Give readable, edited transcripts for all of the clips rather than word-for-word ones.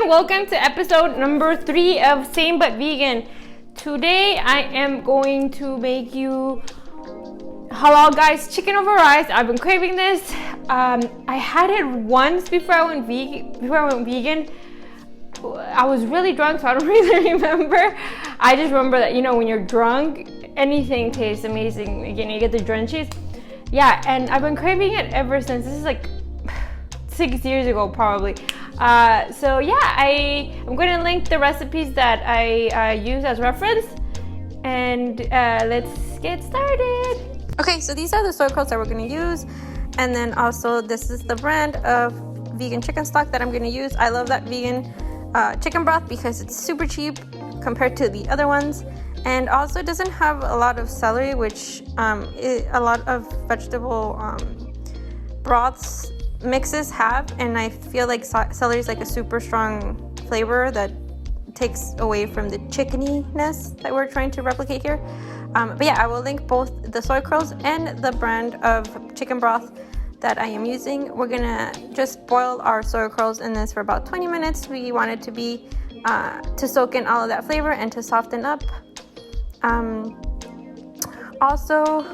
everyone, welcome to episode number 3 of Same But Vegan. Today I am going to make you Halal guys chicken over rice. I've been craving this. I had it once before I went vegan. I was really drunk, so I don't really remember. I just remember that, when you're drunk, anything tastes amazing. Again, you get the drenchies. Yeah, and I've been craving it ever since. This is like 6 years ago, probably. So yeah, I'm going to link the recipes that I use as reference, and let's get started. Okay, so these are the soy curls that we're going to use, and then also this is the brand of vegan chicken stock that I'm going to use. I love that vegan chicken broth because it's super cheap compared to the other ones, and also it doesn't have a lot of celery, which a lot of vegetable broths mixes have, and I feel like celery is like a super strong flavor that takes away from the chickeniness that we're trying to replicate here. But yeah, I will link both the soy curls and the brand of chicken broth that I am using. We're gonna just boil our soy curls in this for about 20 minutes. We want it to be to soak in all of that flavor and to soften up. Also,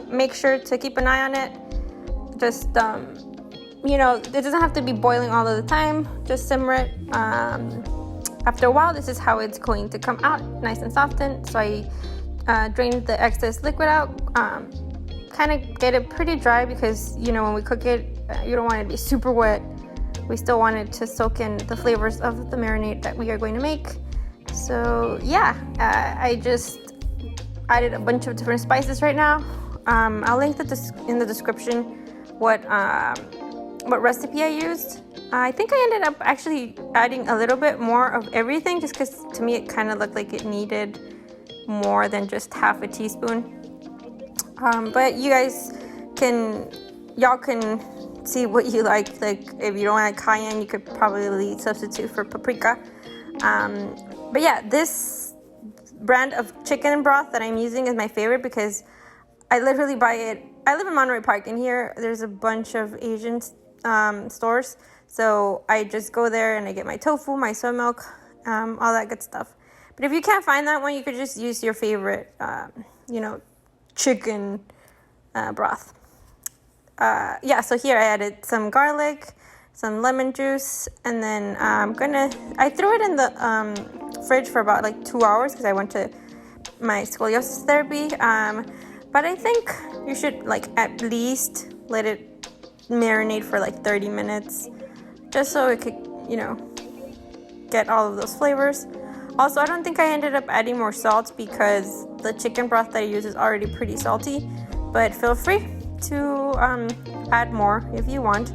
make sure to keep an eye on it. Just it doesn't have to be boiling all of the time. Just simmer it. After a while, this is how it's going to come out, nice and softened. So I drained the excess liquid out. Kind of get it pretty dry because when we cook it, you don't want it to be super wet. We still want it to soak in the flavors of the marinade that we are going to make. So yeah, I just added a bunch of different spices right now. I'll link in the description what recipe I used. I think I ended up actually adding a little bit more of everything just because to me it kind of looked like it needed more than just half a teaspoon. But you guys can see what you like. Like if you don't like cayenne, you could probably substitute for paprika. But yeah, this brand of chicken broth that I'm using is my favorite because I literally buy it. I live in Monterrey Park, and here there's a bunch of Asian stores. So I just go there and I get my tofu, my soy milk, all that good stuff. But if you can't find that one, you could just use your favorite, chicken broth. So here I added some garlic, some lemon juice, and then I threw it in the fridge for about like 2 hours because I went to my scoliosis therapy. But I think you should at least let it marinate for 30 minutes just so it could, get all of those flavors. Also, I don't think I ended up adding more salt because the chicken broth that I use is already pretty salty, but feel free to add more if you want.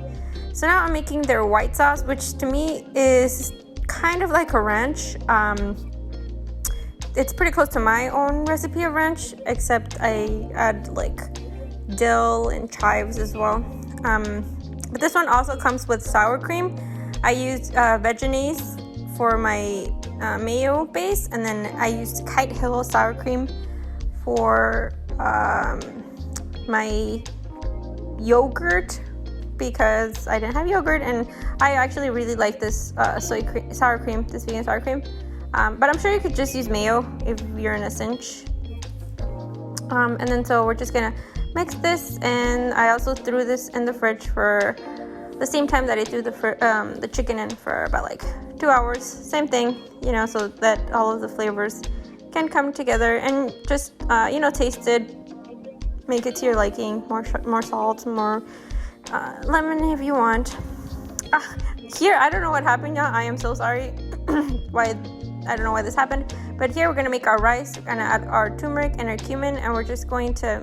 So now I'm making their white sauce, which to me is kind of like a ranch. It's pretty close to my own recipe of ranch, except I add dill and chives as well. But this one also comes with sour cream. I used Vegenaise for my Mayo base, and then I used Kite Hill sour cream for my yogurt because I didn't have yogurt, and I actually really like this sour cream, this vegan sour cream. But I'm sure you could just use Mayo if you're in a cinch. And then so we're just gonna mix this, and I also threw this in the fridge for the same time that I threw the chicken in for about 2 hours. Same thing, so that all of the flavors can come together, and just taste it, make it to your liking. More salt, more lemon if you want. Here, I don't know what happened, y'all. I am so sorry. I don't know why this happened, but here we're gonna make our rice. We're gonna add our turmeric and our cumin, and we're just going to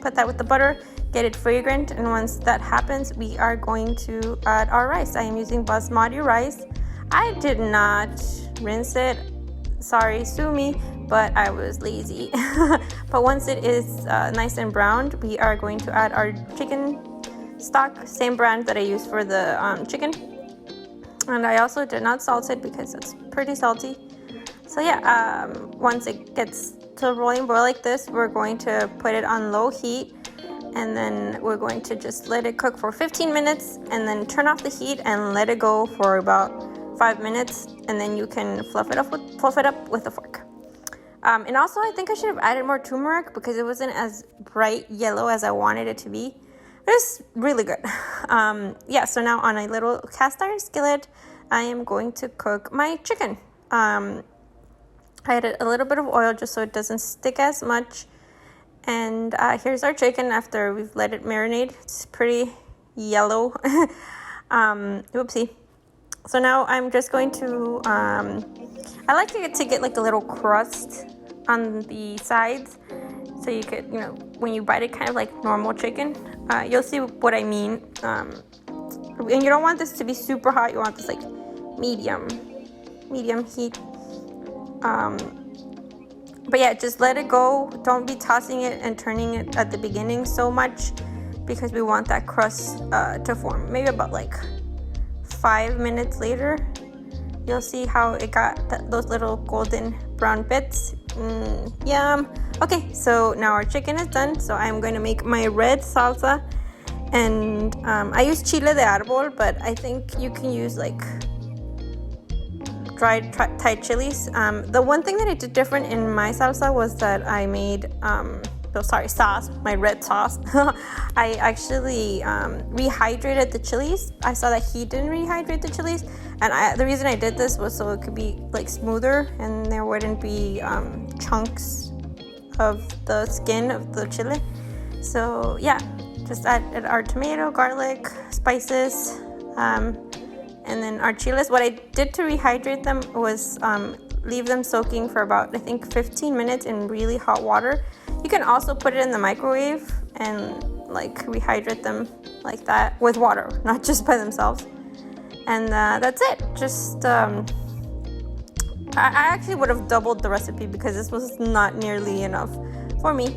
put that with the butter, get it fragrant, and once that happens, we are going to add our rice. I am using basmati rice. I did not rinse it. Sorry, sue me, but I was lazy. But once it is nice and browned, we are going to add our chicken stock, same brand that I use for the chicken. And I also did not salt it because it's pretty salty. So yeah, once it gets to a rolling boil like this, we're going to put it on low heat and then we're going to just let it cook for 15 minutes and then turn off the heat and let it go for about 5 minutes, and then you can fluff it up with a fork. And also, I think I should have added more turmeric because it wasn't as bright yellow as I wanted it to be. It's really good. Yeah, so now on a little cast iron skillet, I am going to cook my chicken. I added a little bit of oil just so it doesn't stick as much. And here's our chicken after we've let it marinate. It's pretty yellow. Oopsie. So now I'm just going to, I like it to get like a little crust on the sides. So you could, when you bite it, kind of like normal chicken. You'll see what I mean. And you don't want this to be super hot. You want this like medium heat. But yeah, just let it go. Don't be tossing it and turning it at the beginning so much because we want that crust to form. Maybe about like 5 minutes later, you'll see how it got those little golden brown bits. Yum. Okay, so now our chicken is done. So I'm going to make my red salsa, and I use chile de arbol, but I think you can use like dried Thai chilies. The one thing that I did different in my salsa was that I made sauce, my red sauce. I actually rehydrated the chilies. I saw that he didn't rehydrate the chilies, and the reason I did this was so it could be like smoother and there wouldn't be chunks of the skin of the chili. So yeah, just add our tomato, garlic, spices, and then our chiles. What I did to rehydrate them was leave them soaking for about, I think, 15 minutes in really hot water. You can also put it in the microwave and like rehydrate them like that with water, not just by themselves. And that's it. Just I actually would have doubled the recipe because this was not nearly enough for me.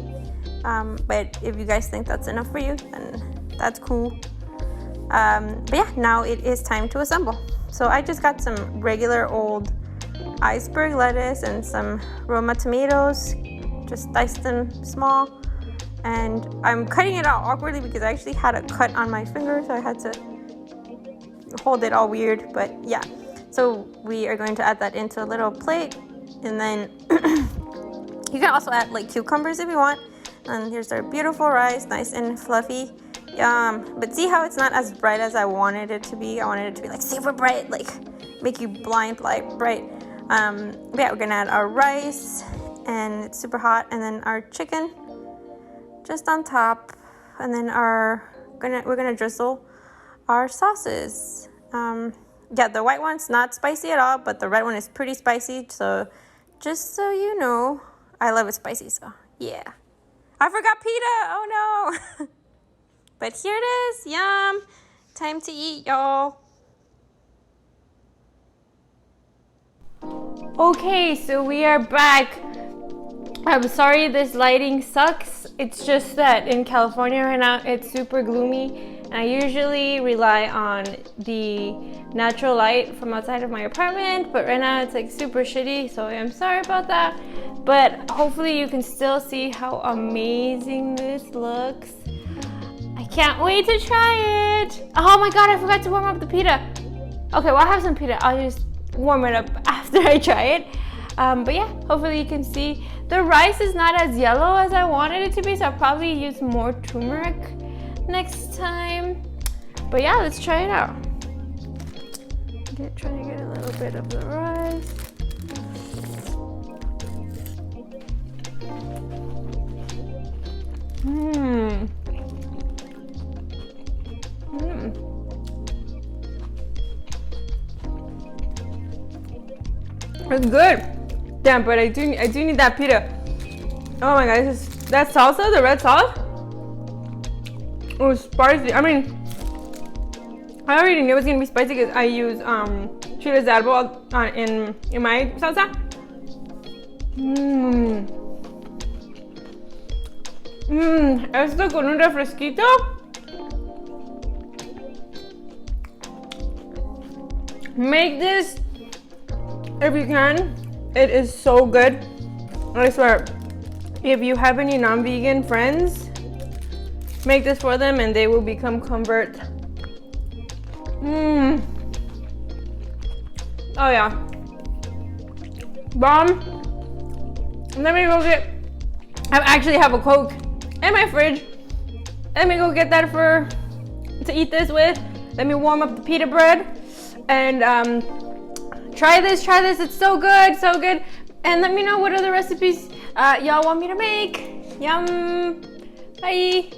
But if you guys think that's enough for you, then that's cool. But yeah, now it is time to assemble. So I just got some regular old iceberg lettuce and some Roma tomatoes. Just diced them small, and I'm cutting it out awkwardly because I actually had a cut on my finger, so I had to hold it all weird. But yeah, so we are going to add that into a little plate, and then you can also add like cucumbers if you want. And here's our beautiful rice, nice and fluffy. Yum. But see how it's not as bright as I wanted it to be? I wanted it to be like super bright, like make you blind bright. But yeah, we're gonna add our rice, and it's super hot, and then our chicken just on top, and then we're gonna drizzle our sauces. Yeah, the white one's not spicy at all, but the red one is pretty spicy. So just so you know, I love it spicy. So yeah, I forgot pita. Oh no. But here it is. Yum. Time to eat, y'all. Okay, so we are back. I'm sorry this lighting sucks. It's just that in California right now it's super gloomy, and I usually rely on the natural light from outside of my apartment, but right now it's like super shitty, so I'm sorry about that. But hopefully you can still see how amazing this looks. I can't wait to try it. Oh my god, I forgot to warm up the pita. Okay, well, I'll have some pita. I'll just warm it up after I try it. But yeah, hopefully you can see the rice is not as yellow as I wanted it to be, so I'll probably use more turmeric next time. But yeah, let's try it out. Trying to get a little bit of the rice. It's good. Damn, but I do need that pita. Oh my god, that salsa, the red sauce, it was spicy. I mean, I already knew it was gonna be spicy because I use chiles de arbol in my salsa. Esto con un refresquito. Make this if you can. It is so good. I swear, if you have any non-vegan friends, make this for them and they will become converts. Oh yeah. Bomb. Let me go get, I actually have a Coke in my fridge. Let me go get that to eat this with. Let me warm up the pita bread and try this. It's so good, so good. And let me know what other recipes y'all want me to make. Yum. Bye.